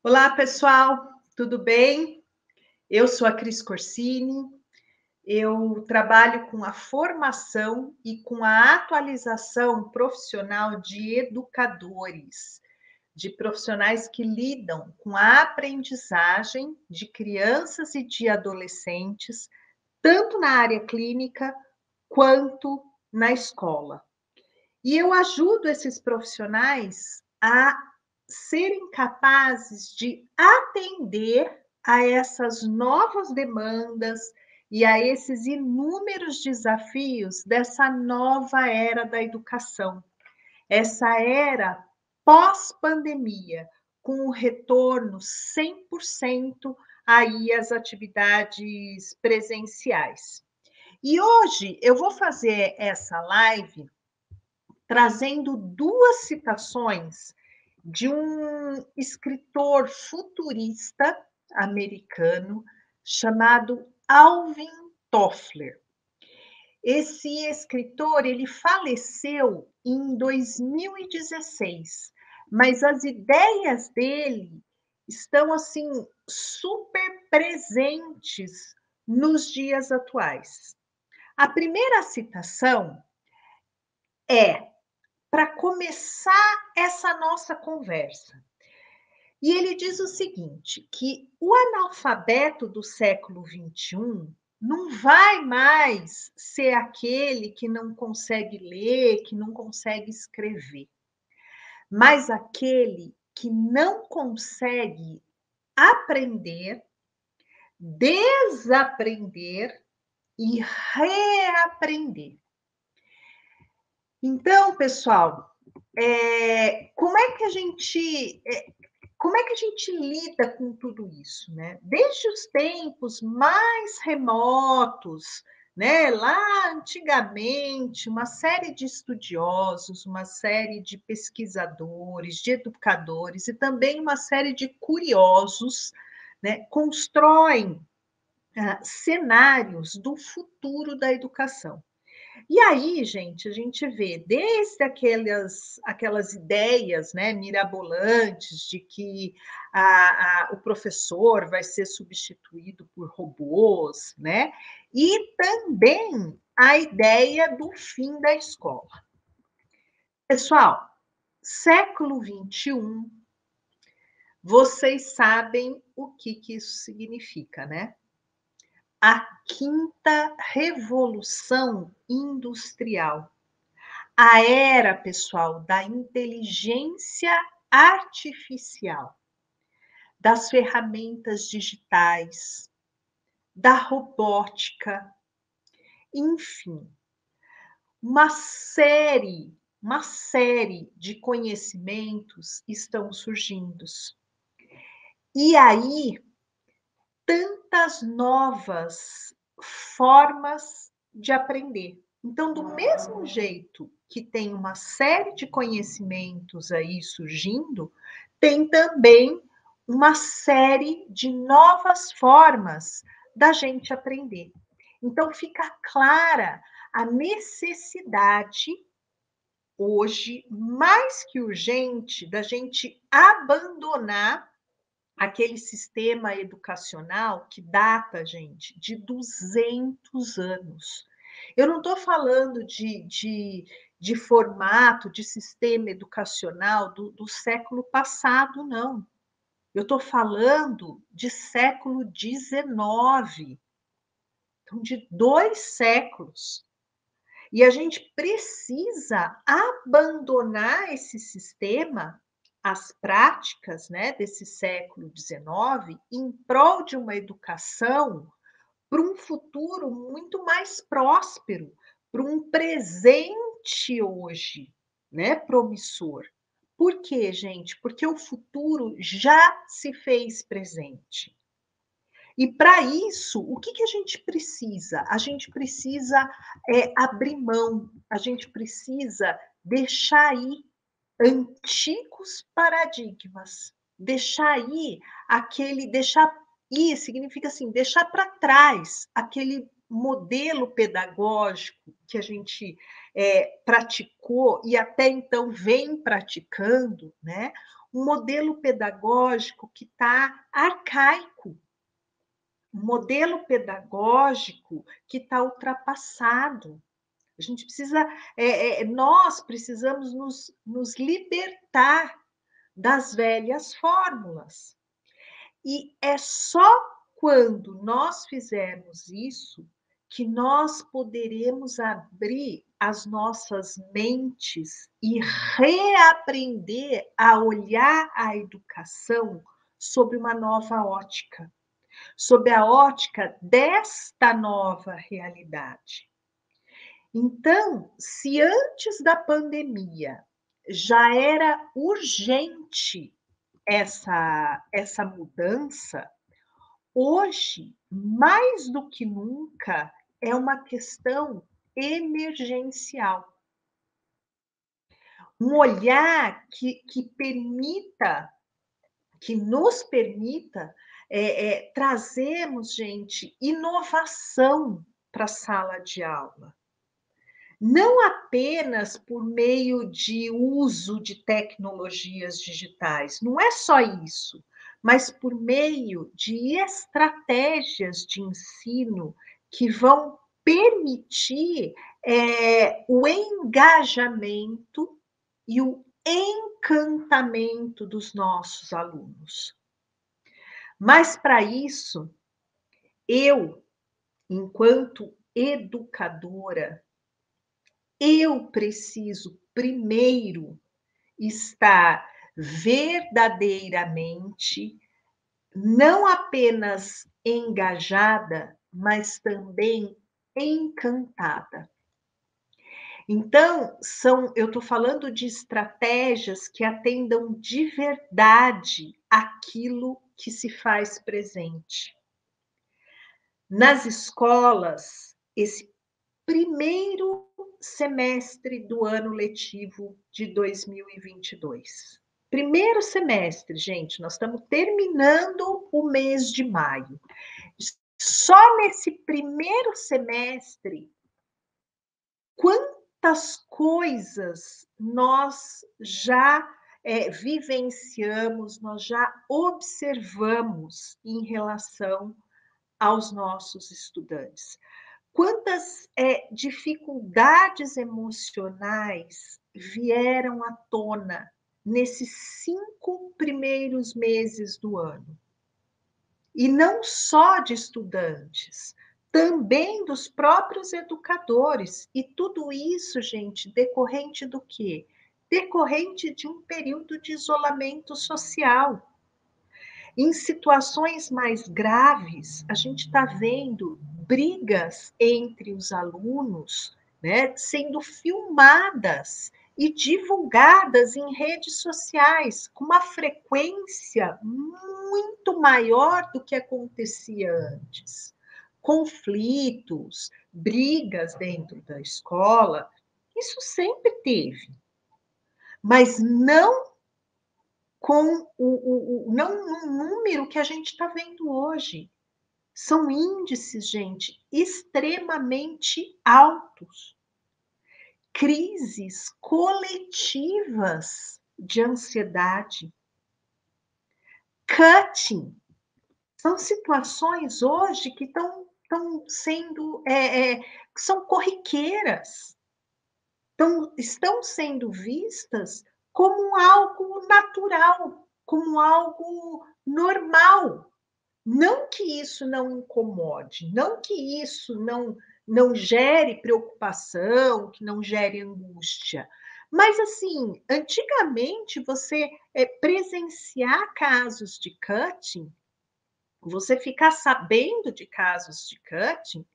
Olá, pessoal, tudo bem? Eu sou a Cris Corsini, eu trabalho com a formação e com a atualização profissional de educadores, de profissionais que lidam com a aprendizagem de crianças e de adolescentes, tanto na área clínica quanto na escola. E eu ajudo esses profissionais a serem capazes de atender a essas novas demandas e a esses inúmeros desafios dessa nova era da educação, essa era pós-pandemia, com o retorno 100% aí às atividades presenciais. E hoje eu vou fazer essa live trazendo duas citações de um escritor futurista americano chamado Alvin Toffler. Esse escritor, ele faleceu em 2016, mas as ideias dele estão assim super presentes nos dias atuais. A primeira citação é para começar essa nossa conversa. E ele diz o seguinte, que o analfabeto do século XXI não vai mais ser aquele que não consegue ler, que não consegue escrever, mas aquele que não consegue aprender, desaprender e reaprender. Então, pessoal, como é que a gente lida com tudo isso, né? Desde os tempos mais remotos, né? Lá antigamente, uma série de estudiosos, uma série de pesquisadores, de educadores e também uma série de curiosos, né? Constroem cenários do futuro da educação. E aí, gente, a gente vê desde aquelas ideias, né, mirabolantes de que o professor vai ser substituído por robôs, né? E também a ideia do fim da escola. Pessoal, século XXI, vocês sabem o que isso significa, né? A quinta revolução industrial. A era, pessoal, da inteligência artificial, das ferramentas digitais, da robótica, enfim, uma série de conhecimentos estão surgindo. E aí, tantas novas formas de aprender. Então, do mesmo jeito que tem uma série de conhecimentos aí surgindo, tem também uma série de novas formas da gente aprender. Então, fica clara a necessidade, hoje, mais que urgente, da gente abandonar aquele sistema educacional que data, gente, de 200 anos. Eu não estou falando de formato, de sistema educacional do século passado, não. Eu estou falando de século XIX, então de 2 séculos. E a gente precisa abandonar esse sistema, as práticas, né, desse século XIX, em prol de uma educação para um futuro muito mais próspero, para um presente hoje, né, promissor. Por quê, gente? Porque o futuro já se fez presente. E para isso, o que a gente precisa? A gente precisa abrir mão, a gente precisa deixar ir antigos paradigmas, deixar ir significa assim, deixar para trás aquele modelo pedagógico que a gente praticou e até então vem praticando, né? um modelo pedagógico que está arcaico, um modelo pedagógico que está ultrapassado. A gente precisa, nós precisamos nos libertar das velhas fórmulas. E é só quando nós fizermos isso que nós poderemos abrir as nossas mentes e reaprender a olhar a educação sob uma nova ótica, sob a ótica desta nova realidade. Então, se antes da pandemia já era urgente essa mudança, hoje, mais do que nunca, é uma questão emergencial. Um olhar que permita, que nos permita trazermos, gente, inovação para a sala de aula. Não apenas por meio de uso de tecnologias digitais, não é só isso, mas por meio de estratégias de ensino que vão permitir o engajamento e o encantamento dos nossos alunos. Mas para isso, eu, enquanto educadora, eu preciso primeiro estar verdadeiramente não apenas engajada, mas também encantada. Então, eu estou falando de estratégias que atendam de verdade aquilo que se faz presente. Nas escolas, esse primeiro semestre do ano letivo de 2022. Primeiro semestre, gente, nós estamos terminando o mês de maio. Só nesse primeiro semestre, quantas coisas nós já vivenciamos, nós já observamos em relação aos nossos estudantes. Quantas dificuldades emocionais vieram à tona nesses 5 primeiros meses do ano? E não só de estudantes, também dos próprios educadores. E tudo isso, gente, decorrente do quê? Decorrente de um período de isolamento social. Em situações mais graves, a gente está vendo brigas entre os alunos, né, sendo filmadas e divulgadas em redes sociais com uma frequência muito maior do que acontecia antes. Conflitos, brigas dentro da escola, isso sempre teve, mas não com não no número que a gente está vendo hoje. São índices, gente, extremamente altos. Crises coletivas de ansiedade. Cutting. São situações hoje que estão sendo, são corriqueiras. Estão sendo vistas como algo natural, como algo normal. Não que isso não incomode, não que isso não gere preocupação, que não gere angústia. Mas, assim, antigamente, você presenciar casos de cutting, você ficar sabendo de casos de cutting,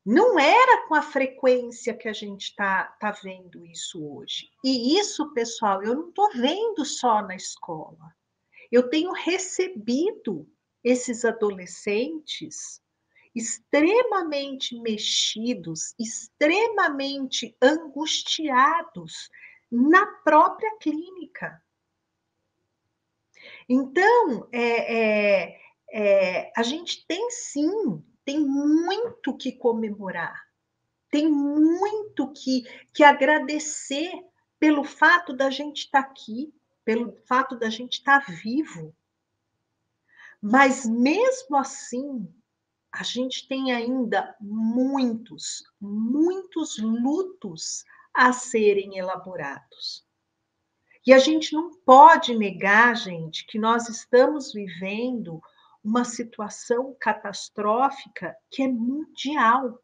não era com a frequência que a gente está vendo isso hoje. E isso, pessoal, eu não estou vendo só na escola. Eu tenho recebido esses adolescentes extremamente mexidos, extremamente angustiados na própria clínica. Então, a gente tem sim, tem muito que comemorar, tem muito que agradecer pelo fato da gente estar aqui, pelo fato da gente estar vivo. Mas mesmo assim, a gente tem ainda muitos, muitos lutos a serem elaborados. E a gente não pode negar, gente, que nós estamos vivendo uma situação catastrófica que é mundial.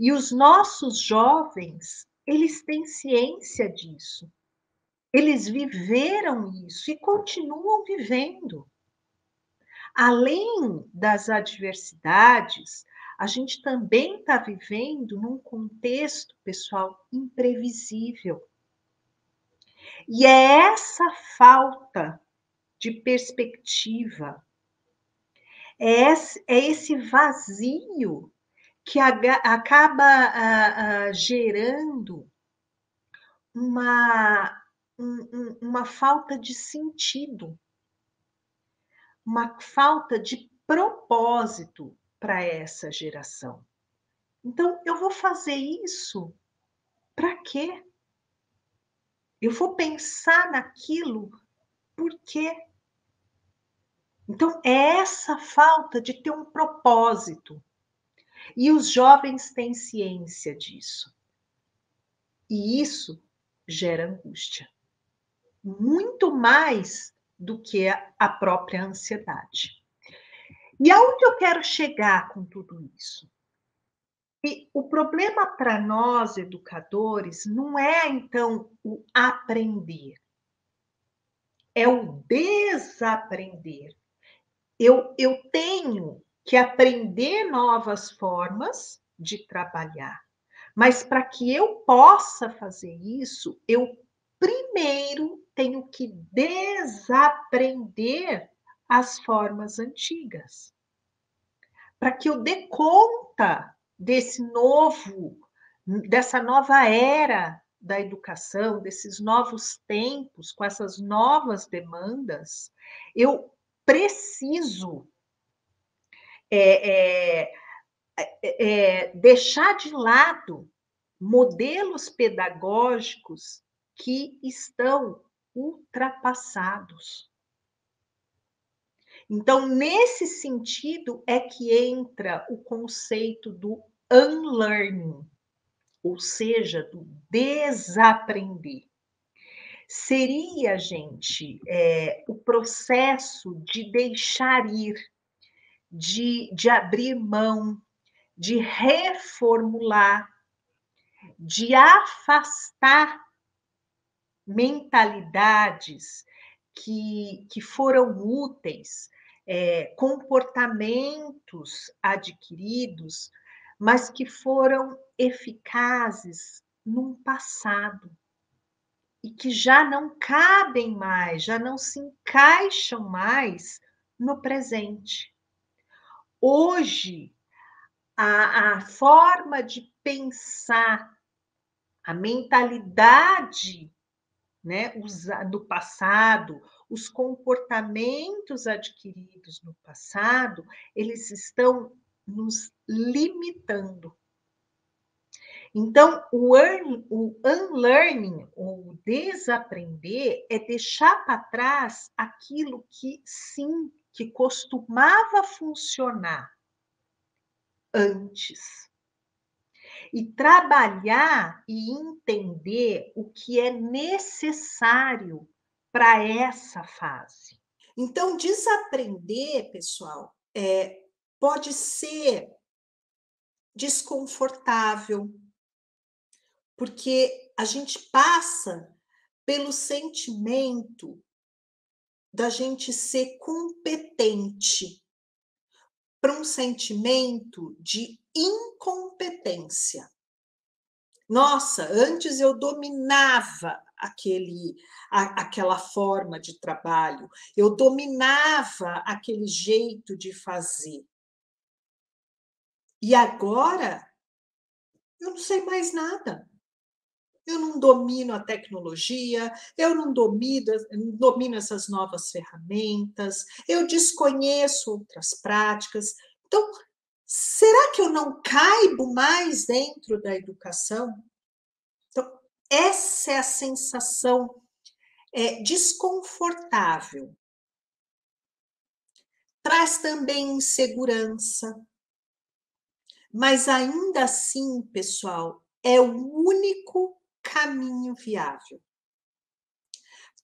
E os nossos jovens, eles têm ciência disso. Eles viveram isso e continuam vivendo. Além das adversidades, a gente também está vivendo num contexto, pessoal, imprevisível. E é essa falta de perspectiva, é esse vazio que acaba gerando uma falta de sentido, uma falta de propósito para essa geração. Então, eu vou fazer isso para quê? Eu vou pensar naquilo por quê? Então, é essa falta de ter um propósito. E os jovens têm ciência disso. E isso gera angústia. Muito mais do que a própria ansiedade. E aonde eu quero chegar com tudo isso? E o problema para nós, educadores, não é, então, o aprender, é o desaprender. Eu tenho que aprender novas formas de trabalhar, mas para que eu possa fazer isso, eu primeiro tenho que desaprender as formas antigas, para que eu dê conta dessa nova era da educação, desses novos tempos, com essas novas demandas, eu preciso deixar de lado modelos pedagógicos que estão ultrapassados. Então, nesse sentido, é que entra o conceito do unlearning, ou seja, do desaprender. Seria, gente, o processo de deixar ir, de abrir mão, de reformular, de afastar mentalidades que foram úteis, comportamentos adquiridos, mas que foram eficazes num passado e que já não cabem mais, já não se encaixam mais no presente. Hoje, a forma de pensar, a mentalidade, né, do passado, os comportamentos adquiridos no passado, eles estão nos limitando. Então, o unlearning, o desaprender, é deixar para trás aquilo que, sim, que costumava funcionar antes. E trabalhar e entender o que é necessário para essa fase. Então, desaprender, pessoal, pode ser desconfortável, porque a gente passa pelo sentimento da gente ser competente, para um sentimento de incompetência. Nossa, antes eu dominava aquela forma de trabalho, eu dominava aquele jeito de fazer. E agora eu não sei mais nada. Eu não domino a tecnologia, eu não domino essas novas ferramentas, eu desconheço outras práticas. Então, será que eu não caibo mais dentro da educação? Então, essa é a sensação desconfortável, traz também insegurança, mas ainda assim, pessoal, é o único caminho viável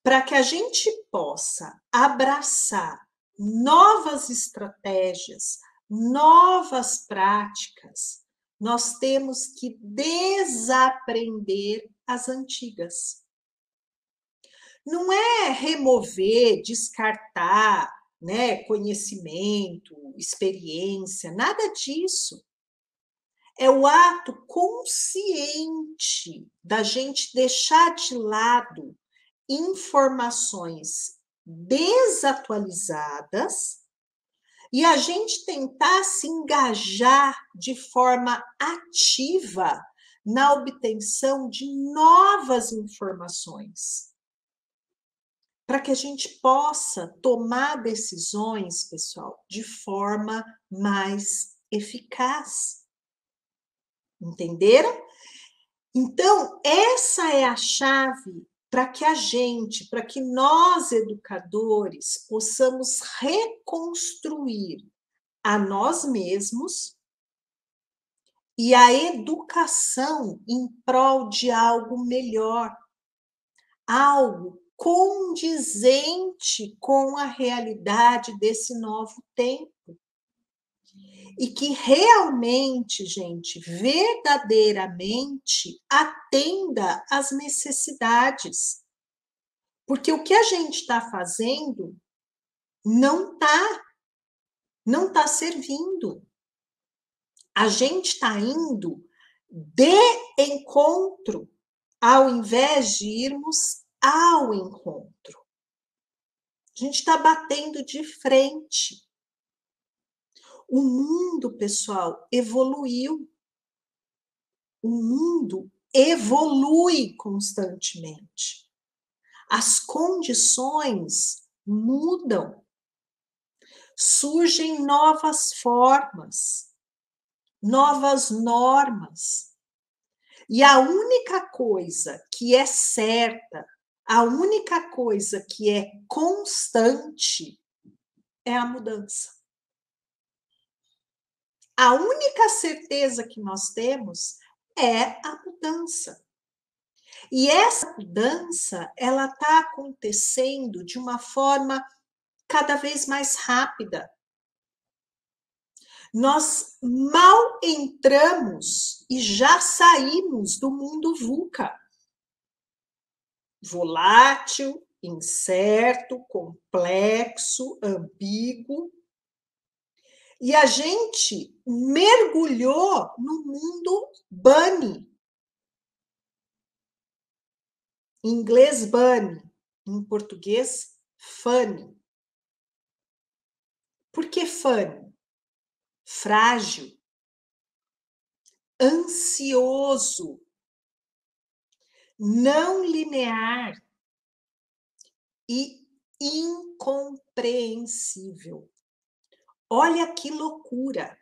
para que a gente possa abraçar novas estratégias, novas práticas. Nós temos que desaprender as antigas. Não é remover, descartar, né, conhecimento, experiência, nada disso. É o ato consciente da gente deixar de lado informações desatualizadas e a gente tentar se engajar de forma ativa na obtenção de novas informações, para que a gente possa tomar decisões, pessoal, de forma mais eficaz. Entenderam? Então, essa é a chave para que a gente, para que nós, educadores, possamos reconstruir a nós mesmos e a educação em prol de algo melhor, algo condizente com a realidade desse novo tempo. E que realmente, gente, verdadeiramente atenda às necessidades. Porque o que a gente está fazendo não tá servindo. A gente está indo de encontro, ao invés de irmos ao encontro. A gente está batendo de frente. O mundo, pessoal, evoluiu. O mundo evolui constantemente. As condições mudam. Surgem novas formas, novas normas. E a única coisa que é certa, a única coisa que é constante é a mudança. A única certeza que nós temos é a mudança. E essa mudança, ela está acontecendo de uma forma cada vez mais rápida. Nós mal entramos e já saímos do mundo VUCA. Volátil, incerto, complexo, ambíguo. E a gente mergulhou no mundo bunny. Em inglês, bunny. Em português, funny. Por que funny? Frágil, ansioso, não linear e incompreensível. Olha que loucura!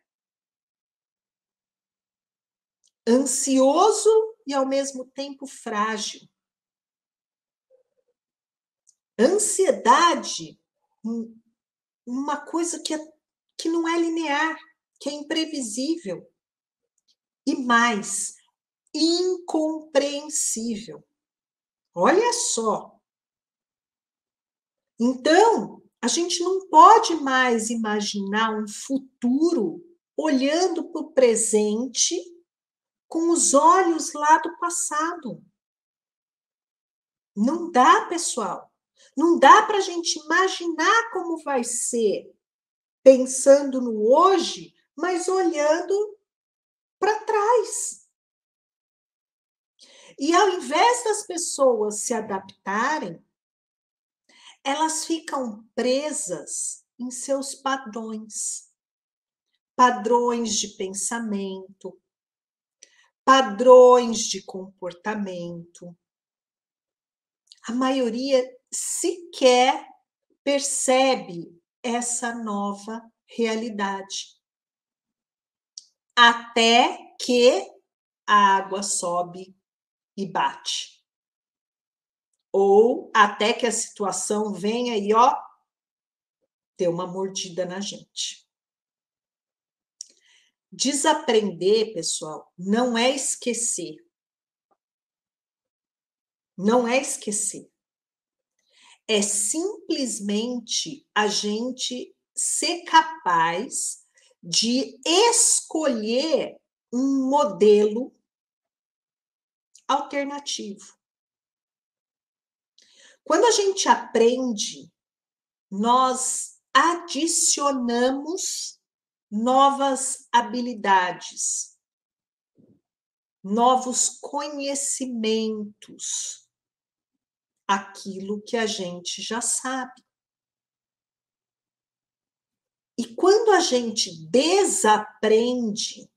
Ansioso e ao mesmo tempo frágil. Ansiedade, uma coisa que não é linear, que é imprevisível. E mais, incompreensível. Olha só. Então, a gente não pode mais imaginar um futuro olhando para o presente com os olhos lá do passado. Não dá, pessoal. Não dá para a gente imaginar como vai ser pensando no hoje, mas olhando para trás. E ao invés das pessoas se adaptarem, elas ficam presas em seus padrões. Padrões de pensamento, padrões de comportamento. A maioria sequer percebe essa nova realidade. Até que a água sobe e bate. ou até que a situação venha e, ó, ter uma mordida na gente. Desaprender, pessoal, não é esquecer. Não é esquecer. É simplesmente a gente ser capaz de escolher um modelo alternativo. Quando a gente aprende, nós adicionamos novas habilidades, novos conhecimentos, aquilo que a gente já sabe. E quando a gente desaprende,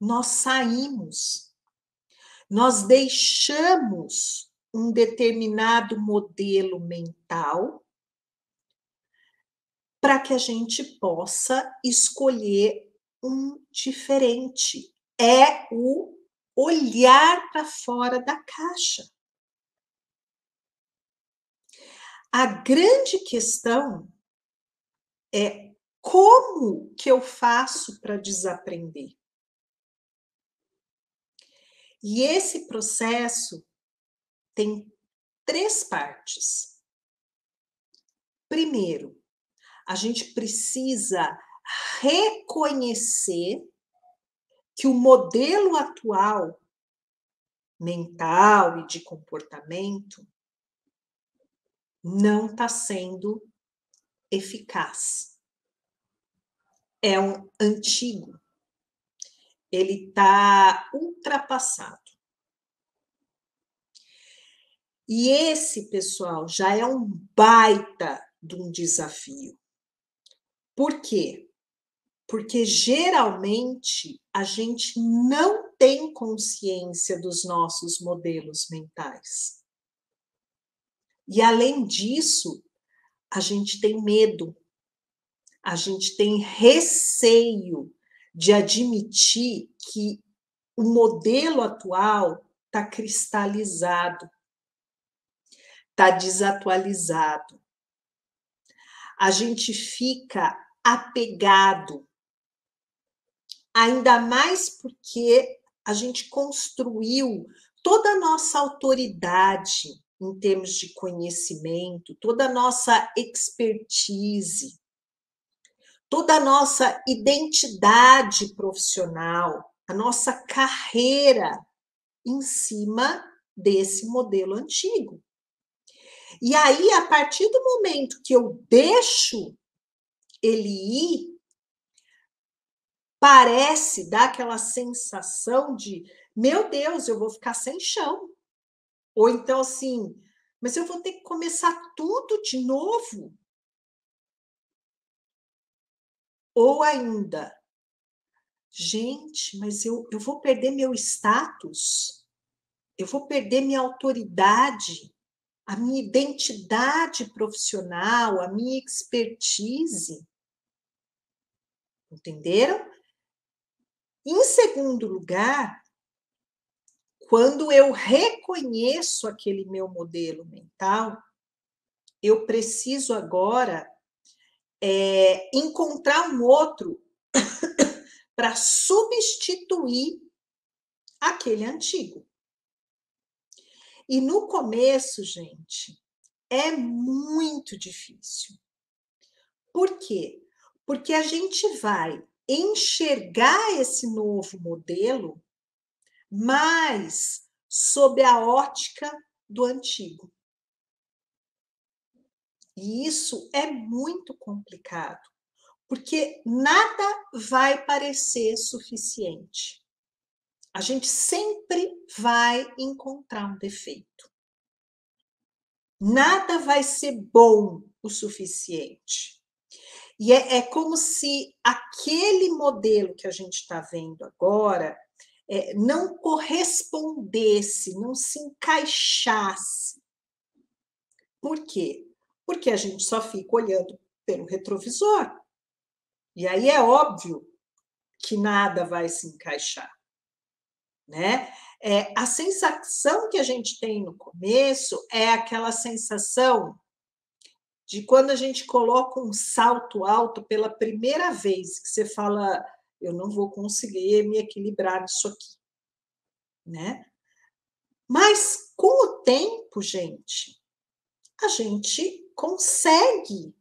nós saímos, nós deixamos um determinado modelo mental para que a gente possa escolher um diferente. É o olhar para fora da caixa. A grande questão é como que eu faço para desaprender? E esse processo tem 3 partes. Primeiro, a gente precisa reconhecer que o modelo atual mental e de comportamento não está sendo eficaz. É um antigo. Ele está ultrapassado. E esse, pessoal, já é um baita de um desafio. Por quê? Porque geralmente a gente não tem consciência dos nossos modelos mentais. E além disso, a gente tem medo, a gente tem receio de admitir que o modelo atual está cristalizado, está desatualizado. A gente fica apegado, ainda mais porque a gente construiu toda a nossa autoridade em termos de conhecimento, toda a nossa expertise, toda a nossa identidade profissional, a nossa carreira em cima desse modelo antigo. E aí, a partir do momento que eu deixo ele ir, parece dar aquela sensação de, meu Deus, eu vou ficar sem chão. Ou então assim, mas eu vou ter que começar tudo de novo. Ou ainda, gente, mas eu vou perder meu status, eu vou perder minha autoridade, a minha identidade profissional, a minha expertise. Entenderam? Em segundo lugar, quando eu reconheço aquele meu modelo mental, eu preciso agora encontrar um outro para substituir aquele antigo. E no começo, gente, é muito difícil. Por quê? Porque a gente vai enxergar esse novo modelo mas sob a ótica do antigo. E isso é muito complicado, porque nada vai parecer suficiente. A gente sempre vai encontrar um defeito. Nada vai ser bom o suficiente. E é como se aquele modelo que a gente está vendo agora não correspondesse, não se encaixasse. Por quê? Porque a gente só fica olhando pelo retrovisor. E aí é óbvio que nada vai se encaixar. né? A sensação que a gente tem no começo é aquela sensação de quando a gente coloca um salto alto pela primeira vez, que você fala, eu não vou conseguir me equilibrar nisso aqui, né? Mas com o tempo, gente, a gente consegue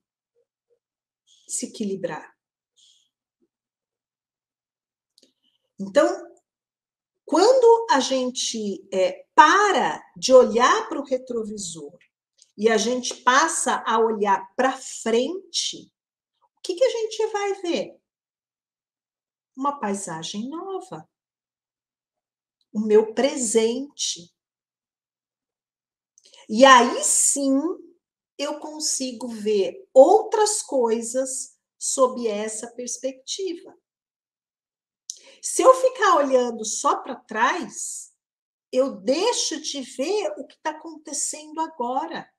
se equilibrar. Então, quando a gente para de olhar para o retrovisor e a gente passa a olhar para frente, o que a gente vai ver? Uma paisagem nova, o meu presente. E aí sim eu consigo ver outras coisas sob essa perspectiva. Se eu ficar olhando só para trás, eu deixo de ver o que está acontecendo agora.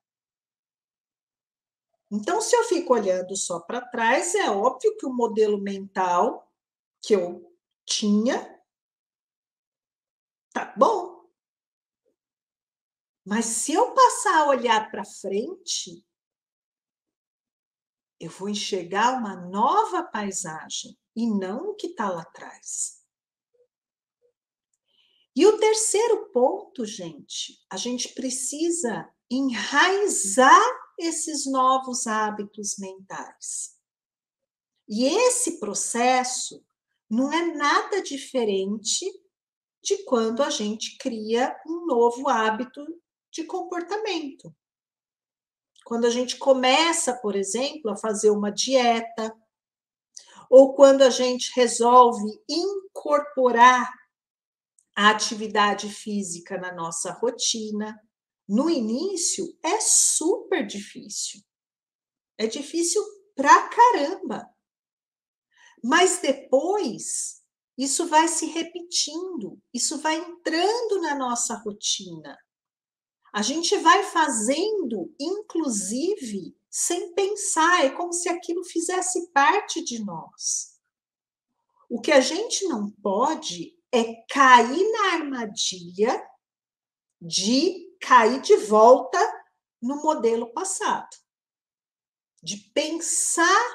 Então, se eu fico olhando só para trás, é óbvio que o modelo mental que eu tinha tá bom. Mas se eu passar a olhar para frente, eu vou enxergar uma nova paisagem e não o que está lá atrás. E o terceiro ponto, gente, a gente precisa enraizar esses novos hábitos mentais. E esse processo não é nada diferente de quando a gente cria um novo hábito de comportamento. Quando a gente começa, por exemplo, a fazer uma dieta, ou quando a gente resolve incorporar a atividade física na nossa rotina. No início é super difícil. É difícil pra caramba. Mas depois isso vai se repetindo, isso vai entrando na nossa rotina. A gente vai fazendo, inclusive, sem pensar, é como se aquilo fizesse parte de nós. O que a gente não pode é cair na armadilha de cair de volta no modelo passado, de pensar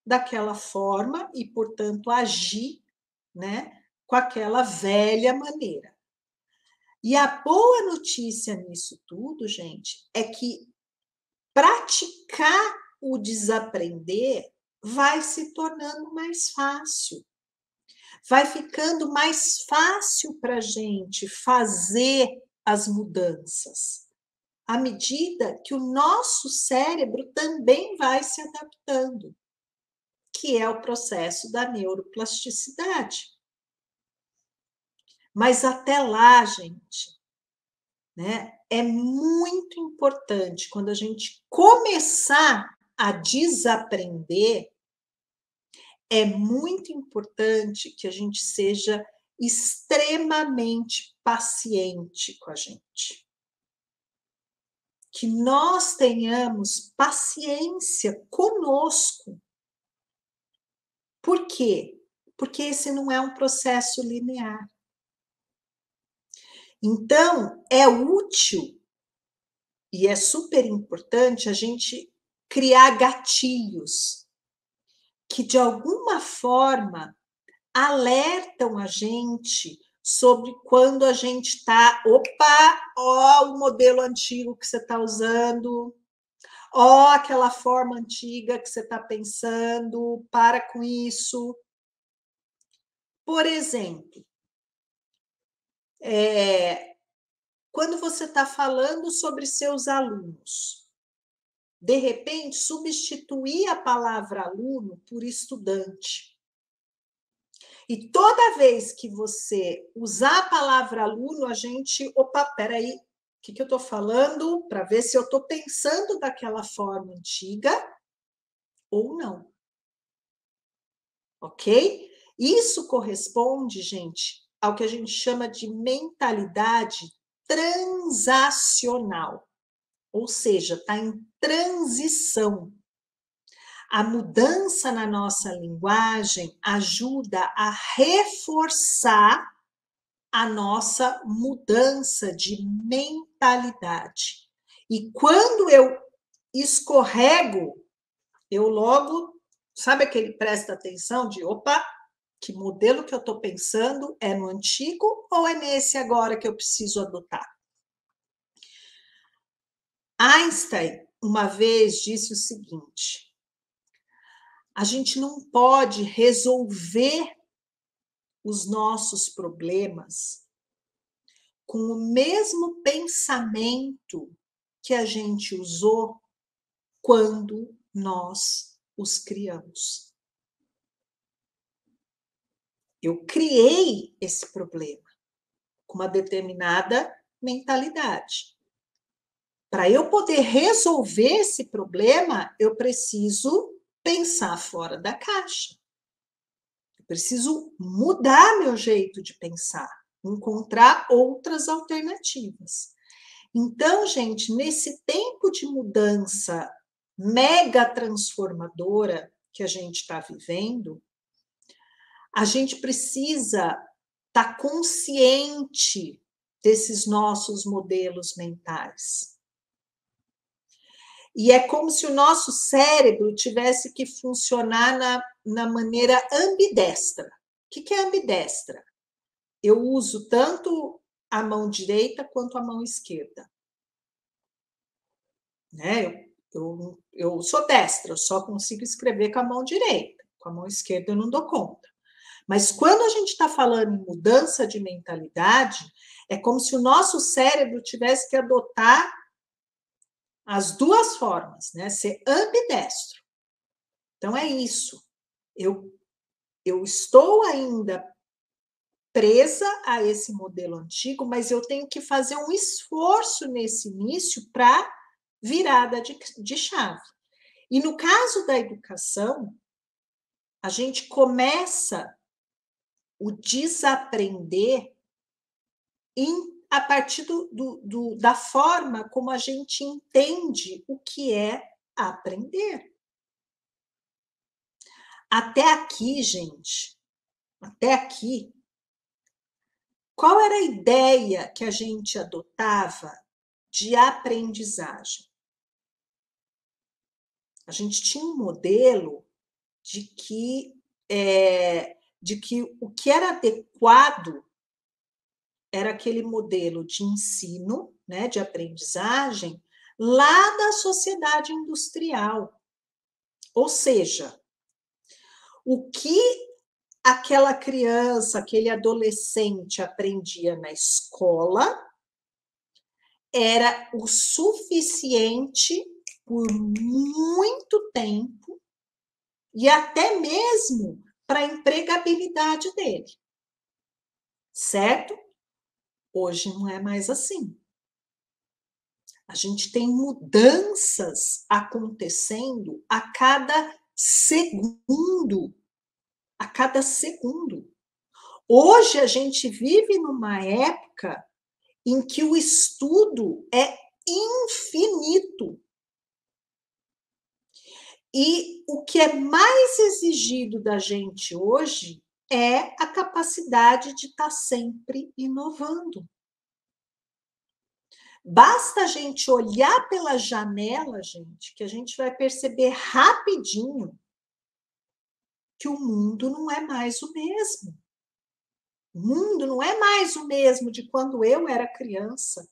daquela forma e, portanto, agir, né, com aquela velha maneira. E a boa notícia nisso tudo, gente, é que praticar o desaprender vai se tornando mais fácil. Vai ficando mais fácil para a gente fazer as mudanças, à medida que o nosso cérebro também vai se adaptando, que é o processo da neuroplasticidade. Mas até lá, gente, né, é muito importante quando a gente começar a desaprender, é muito importante que a gente seja extremamente paciente com a gente. Que nós tenhamos paciência conosco. Por quê? Porque esse não é um processo linear. Então, é útil e é super importante a gente criar gatilhos que, de alguma forma, alertam a gente sobre quando a gente está, opa, ó, o modelo antigo que você está usando, ó, aquela forma antiga que você está pensando, para com isso. Por exemplo, quando você está falando sobre seus alunos, de repente, substituir a palavra aluno por estudante. E toda vez que você usar a palavra aluno, a gente, opa, peraí, o que eu estou falando? Para ver se eu estou pensando daquela forma antiga ou não. Ok? Isso corresponde, gente, ao que a gente chama de mentalidade transacional. Ou seja, está em transição. A mudança na nossa linguagem ajuda a reforçar a nossa mudança de mentalidade. E quando eu escorrego, eu logo, sabe aquele presta atenção de, opa, que modelo que eu estou pensando é no antigo ou é nesse agora que eu preciso adotar? Einstein, uma vez, disse o seguinte: a gente não pode resolver os nossos problemas com o mesmo pensamento que a gente usou quando nós os criamos. Eu criei esse problema com uma determinada mentalidade. Para eu poder resolver esse problema, eu preciso pensar fora da caixa. Eu preciso mudar meu jeito de pensar, encontrar outras alternativas. Então, gente, nesse tempo de mudança mega transformadora que a gente está vivendo, a gente precisa estar consciente desses nossos modelos mentais. E é como se o nosso cérebro tivesse que funcionar na maneira ambidestra. O que é ambidestra? Eu uso tanto a mão direita quanto a mão esquerda. Né? Eu sou destra, eu só consigo escrever com a mão direita. Com a mão esquerda eu não dou conta. Mas quando a gente está falando em mudança de mentalidade, é como se o nosso cérebro tivesse que adotar as duas formas, né? Ser ambidestro. Então é isso. Eu estou ainda presa a esse modelo antigo, mas eu tenho que fazer um esforço nesse início para virada de chave. E no caso da educação, a gente começa o desaprender a partir da forma como a gente entende o que é aprender. Até aqui, gente, até aqui, qual era a ideia que a gente adotava de aprendizagem? A gente tinha um modelo de que o que era adequado era aquele modelo de ensino, né, de aprendizagem, lá da sociedade industrial. Ou seja, o que aquela criança, aquele adolescente aprendia na escola era o suficiente por muito tempo e até mesmo para a empregabilidade dele. Certo? Hoje não é mais assim. A gente tem mudanças acontecendo a cada segundo. A cada segundo. Hoje a gente vive numa época em que o estudo é infinito. E o que é mais exigido da gente hoje é a capacidade de estar sempre inovando. Basta a gente olhar pela janela, gente, que a gente vai perceber rapidinho que o mundo não é mais o mesmo. O mundo não é mais o mesmo de quando eu era criança,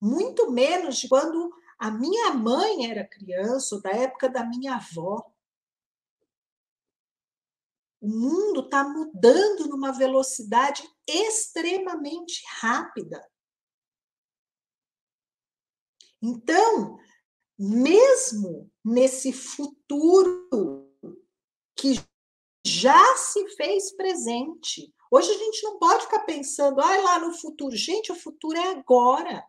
muito menos de quando a minha mãe era criança ou da época da minha avó. O mundo está mudando numa velocidade extremamente rápida. Então, mesmo nesse futuro que já se fez presente, hoje a gente não pode ficar pensando, lá no futuro. Gente, o futuro é agora.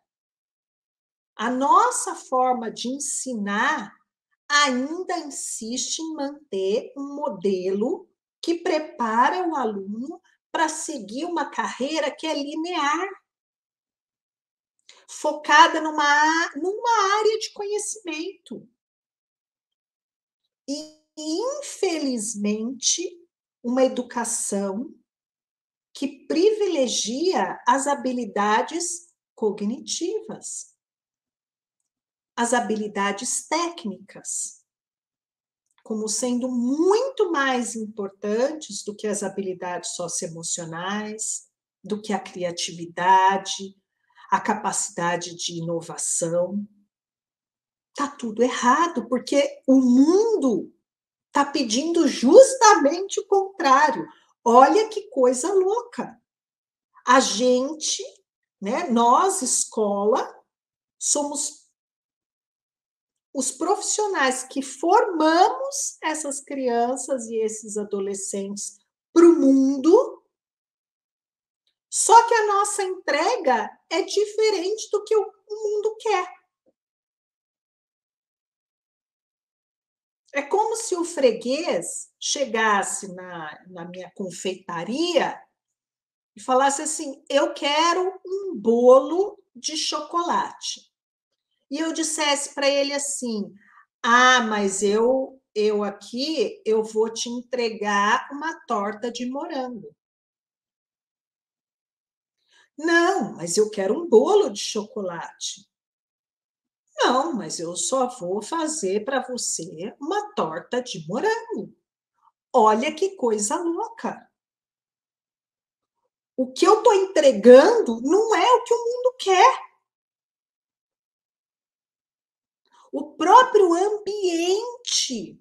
A nossa forma de ensinar ainda insiste em manter um modelo que prepara o aluno para seguir uma carreira que é linear, focada numa área de conhecimento. E, infelizmente, uma educação que privilegia as habilidades cognitivas, as habilidades técnicas, como sendo muito mais importantes do que as habilidades socioemocionais, do que a criatividade, a capacidade de inovação. Tá tudo errado, porque o mundo está pedindo justamente o contrário. Olha que coisa louca. A gente, né, nós, escola, somos os profissionais que formamos essas crianças e esses adolescentes para o mundo, só que a nossa entrega é diferente do que o mundo quer. É como se o freguês chegasse na minha confeitaria e falasse assim: eu quero um bolo de chocolate. E eu dissesse para ele assim: ah, mas eu aqui eu vou te entregar uma torta de morango. Não, mas eu quero um bolo de chocolate. Não, mas eu só vou fazer para você uma torta de morango. Olha que coisa louca. O que eu estou entregando não é o que o mundo quer. O próprio ambiente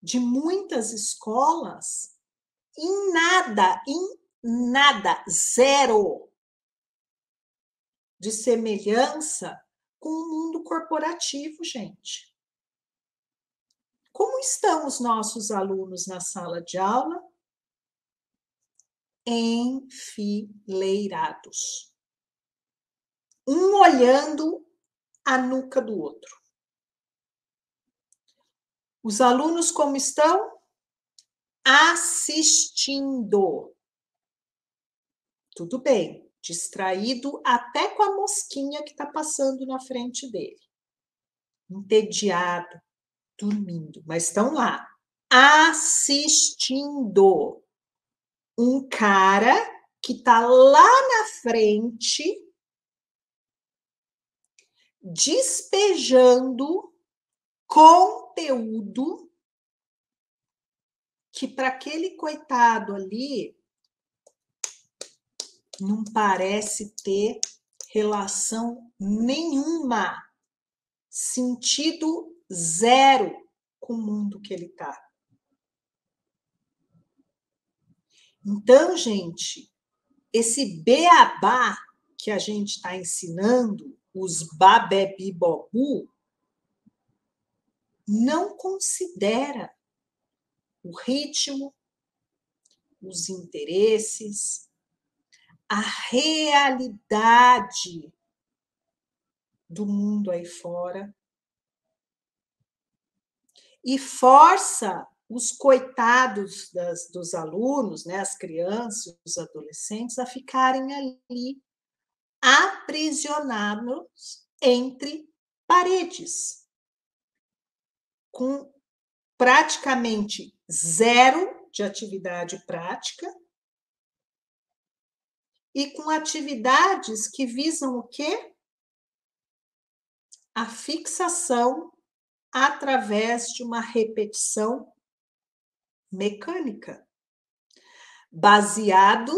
de muitas escolas, em nada, zero de semelhança com o mundo corporativo, gente. Como estão os nossos alunos na sala de aula? Enfileirados. Um olhando a nuca do outro. Os alunos como estão? Assistindo. Tudo bem, distraído até com a mosquinha que está passando na frente dele. Entediado, dormindo, mas estão lá, assistindo um cara que está lá na frente, despejando conteúdo que para aquele coitado ali não parece ter relação nenhuma, sentido zero com o mundo que ele está. Então, gente, esse beabá que a gente está ensinando, os babebibobu, não considera o ritmo, os interesses, a realidade do mundo aí fora e força os coitados dos alunos, né, as crianças, os adolescentes, a ficarem ali aprisionados entre paredes, com praticamente zero de atividade prática e com atividades que visam o quê? A fixação através de uma repetição mecânica, baseado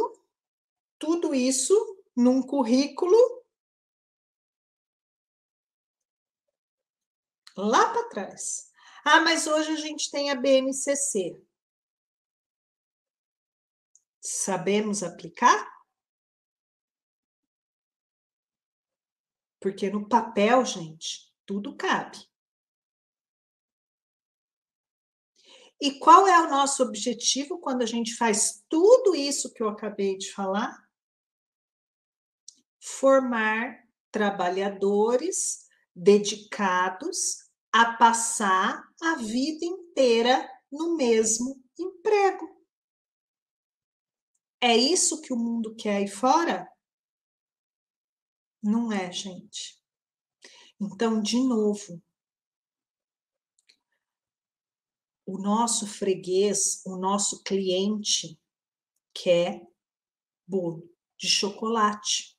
tudo isso num currículo lá para trás. Ah, mas hoje a gente tem a BNCC. Sabemos aplicar? Porque no papel, gente, tudo cabe. E qual é o nosso objetivo quando a gente faz tudo isso que eu acabei de falar? Formar trabalhadores dedicados a passar a vida inteira no mesmo emprego. É isso que o mundo quer aí fora? Não é, gente. Então, de novo, o nosso freguês, o nosso cliente quer bolo de chocolate.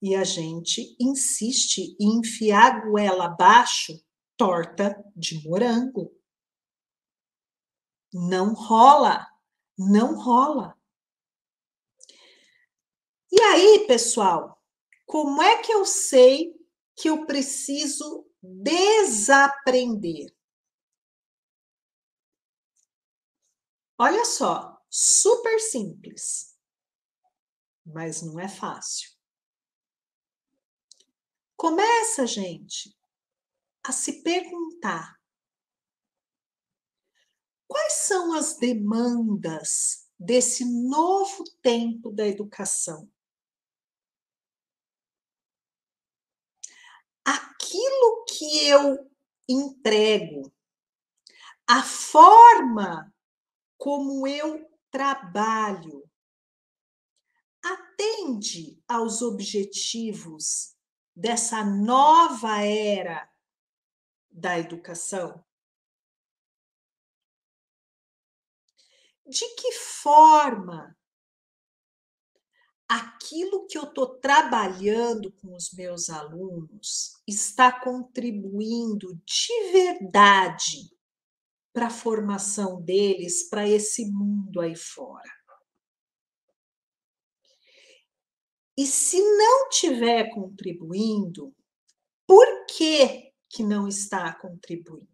E a gente insiste em enfiar a goela abaixo torta de morango. Não rola, não rola. E aí, pessoal, como é que eu sei que eu preciso desaprender? Olha só, super simples, mas não é fácil. Começa, gente, a se perguntar: quais são as demandas desse novo tempo da educação? Aquilo que eu entrego, a forma como eu trabalho, atende aos objetivos dessa nova era da educação? De que forma aquilo que eu estou trabalhando com os meus alunos está contribuindo de verdade para a formação deles, para esse mundo aí fora? E se não estiver contribuindo, por que não está contribuindo?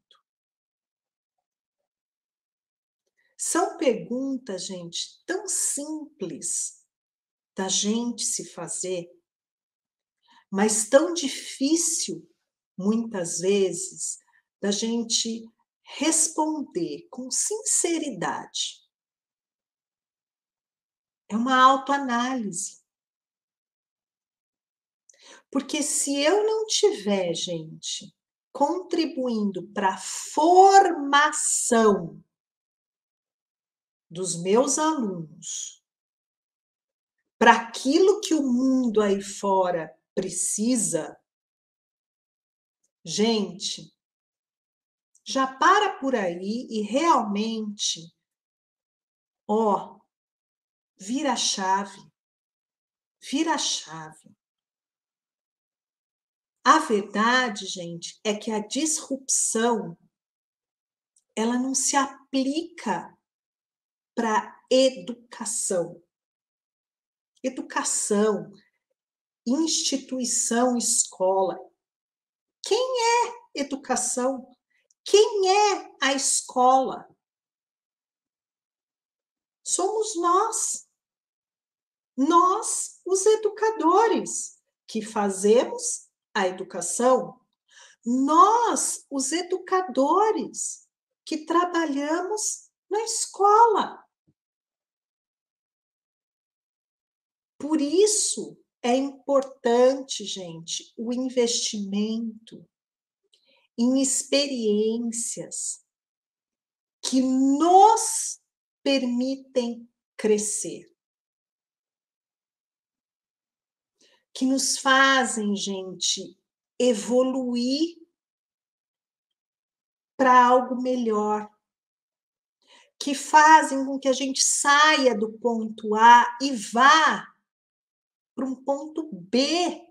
São perguntas, gente, tão simples da gente se fazer, mas tão difícil, muitas vezes, da gente responder com sinceridade. É uma autoanálise. Porque se eu não tiver, gente, contribuindo para a formação dos meus alunos, para aquilo que o mundo aí fora precisa, gente, já para por aí e realmente, ó, vira a chave, vira a chave. A verdade, gente, é que a disrupção, ela não se aplica para educação. Educação, instituição, escola. Quem é educação? Quem é a escola? Somos nós, os educadores, que fazemos a educação. Nós, os educadores, que trabalhamos na escola. Por isso é importante, gente, o investimento em experiências que nos permitem crescer, que nos fazem, gente, evoluir para algo melhor, que fazem com que a gente saia do ponto A e vá para um ponto B.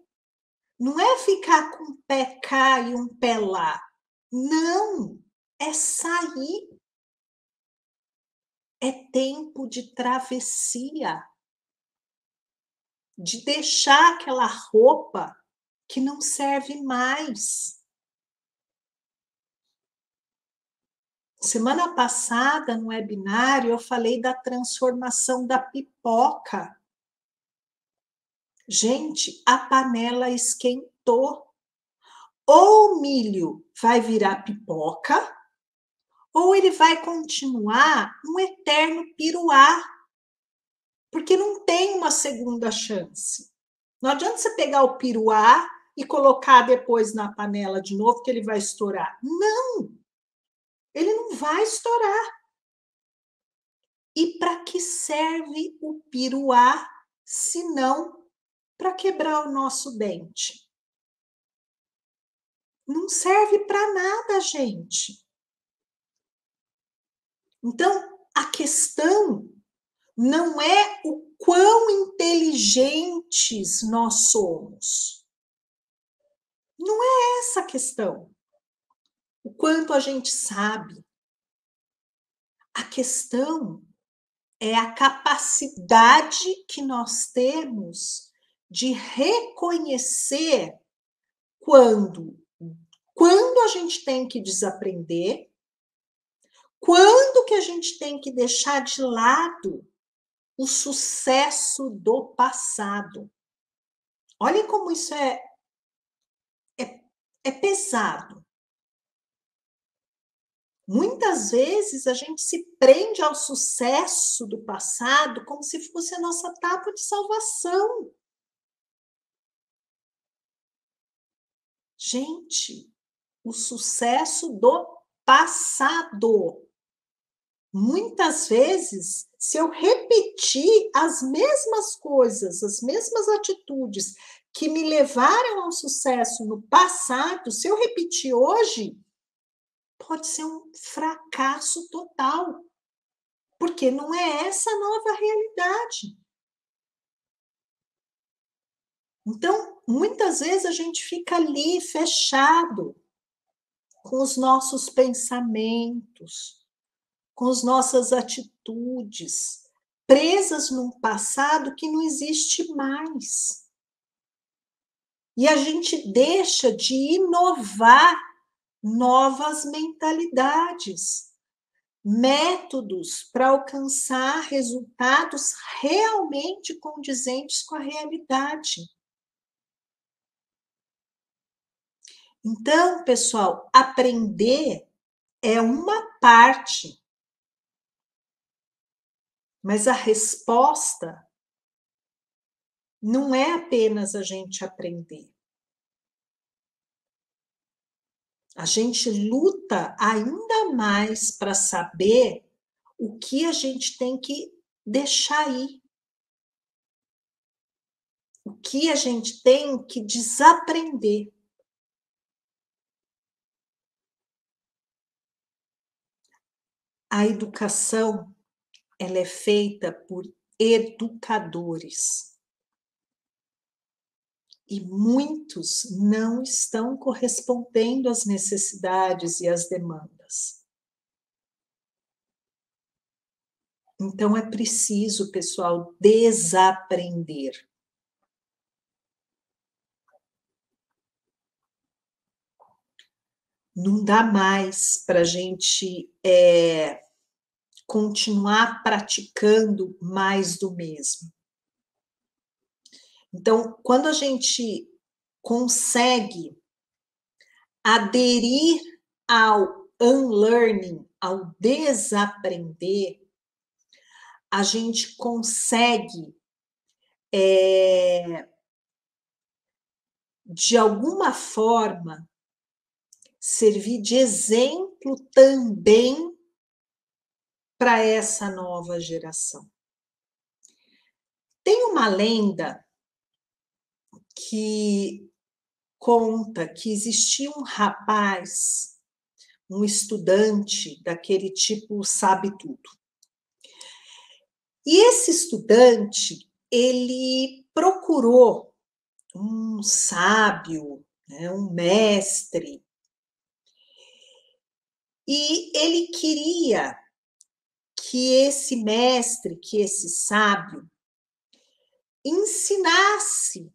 Não é ficar com um pé cá e um pé lá. Não, é sair. É tempo de travessia, de deixar aquela roupa que não serve mais. Semana passada, no webinário, eu falei da transformação da pipoca. Gente, a panela esquentou. Ou o milho vai virar pipoca, ou ele vai continuar um eterno piruá, porque não tem uma segunda chance. Não adianta você pegar o piruá e colocar depois na panela de novo, que ele vai estourar. Não! Ele não vai estourar. E para que serve o piruá, se não para quebrar o nosso dente? Não serve para nada, gente. Então, a questão não é o quão inteligentes nós somos. Não é essa a questão. O quanto a gente sabe. A questão é a capacidade que nós temos de reconhecer quando a gente tem que desaprender, quando que a gente tem que deixar de lado o sucesso do passado. Olhem como isso é pesado. Muitas vezes a gente se prende ao sucesso do passado como se fosse a nossa tábua de salvação. Gente, o sucesso do passado. Muitas vezes, se eu repetir as mesmas coisas, as mesmas atitudes que me levaram ao sucesso no passado, se eu repetir hoje, pode ser um fracasso total, porque não é essa a nova realidade. Então, muitas vezes a gente fica ali fechado com os nossos pensamentos, com as nossas atitudes, presas num passado que não existe mais. E a gente deixa de inovar novas mentalidades, métodos para alcançar resultados realmente condizentes com a realidade. Então, pessoal, aprender é uma parte, mas a resposta não é apenas a gente aprender. A gente luta ainda mais para saber o que a gente tem que deixar ir. O que a gente tem que desaprender. A educação, ela é feita por educadores. E muitos não estão correspondendo às necessidades e às demandas. Então é preciso, pessoal, desaprender. Não dá mais para a gente continuar praticando mais do mesmo. Então, quando a gente consegue aderir ao unlearning, ao desaprender, a gente consegue, de alguma forma, servir de exemplo também para essa nova geração. Tem uma lenda que conta que existia um rapaz, um estudante daquele tipo sabe tudo. E esse estudante, ele procurou um sábio, né, um mestre, e ele queria que esse mestre, que esse sábio, ensinasse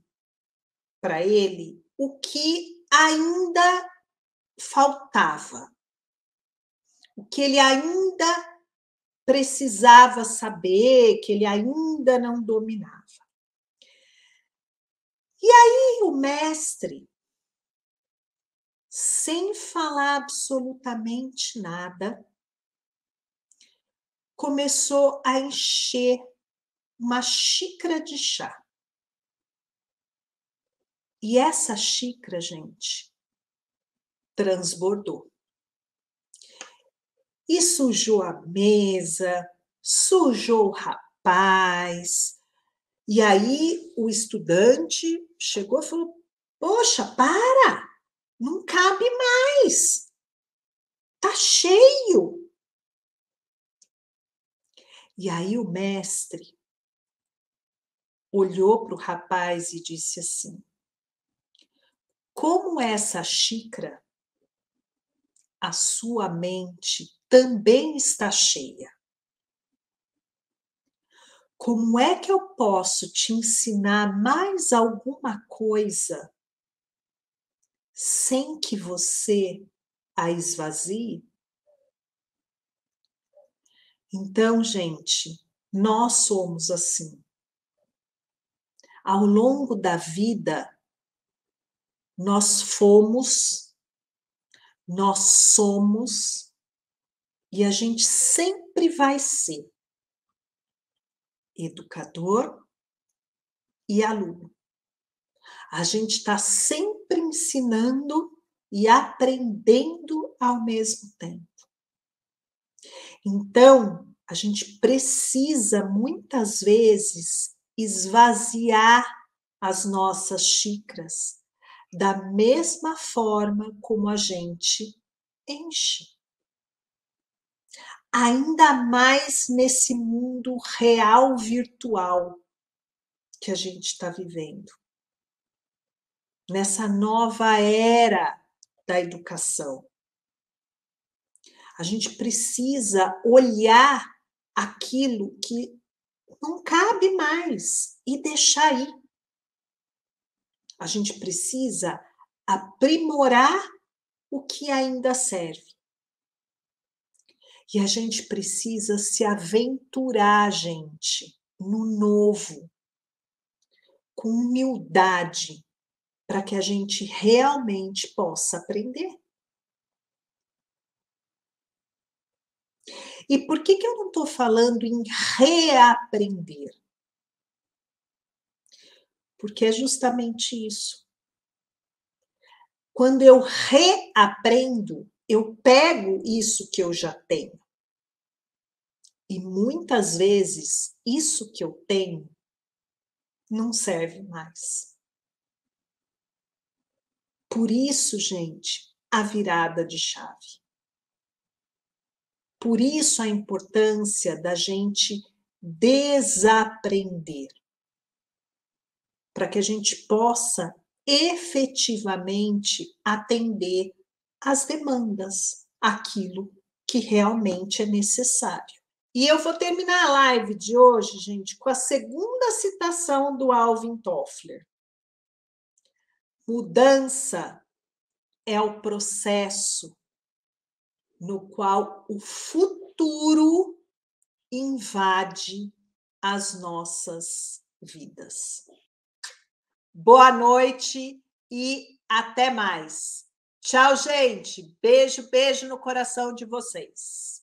para ele o que ainda faltava, o que ele ainda precisava saber, que ele ainda não dominava. E aí o mestre, sem falar absolutamente nada, começou a encher uma xícara de chá. E essa xícara, gente, transbordou. E sujou a mesa, sujou o rapaz. E aí o estudante chegou e falou: poxa, para! Não cabe mais! Tá cheio! E aí o mestre olhou para o rapaz e disse assim: como essa xícara, a sua mente também está cheia. Como é que eu posso te ensinar mais alguma coisa sem que você a esvazie? Então, gente, nós somos assim. Ao longo da vida, nós fomos, nós somos e a gente sempre vai ser educador e aluno. A gente está sempre ensinando e aprendendo ao mesmo tempo. Então, a gente precisa muitas vezes esvaziar as nossas xícaras da mesma forma como a gente enche. Ainda mais nesse mundo real virtual que a gente está vivendo. Nessa nova era da educação. A gente precisa olhar aquilo que não cabe mais e deixar ir. A gente precisa aprimorar o que ainda serve. E a gente precisa se aventurar, gente, no novo, com humildade, para que a gente realmente possa aprender. E por que eu não estou falando em reaprender? Porque é justamente isso. Quando eu reaprendo, eu pego isso que eu já tenho. E muitas vezes, isso que eu tenho não serve mais. Por isso, gente, a virada de chave. Por isso a importância da gente desaprender. Para que a gente possa efetivamente atender às demandas, aquilo que realmente é necessário. E eu vou terminar a live de hoje, gente, com a segunda citação do Alvin Toffler. Mudança é o processo no qual o futuro invade as nossas vidas. Boa noite e até mais. Tchau, gente. Beijo, beijo no coração de vocês.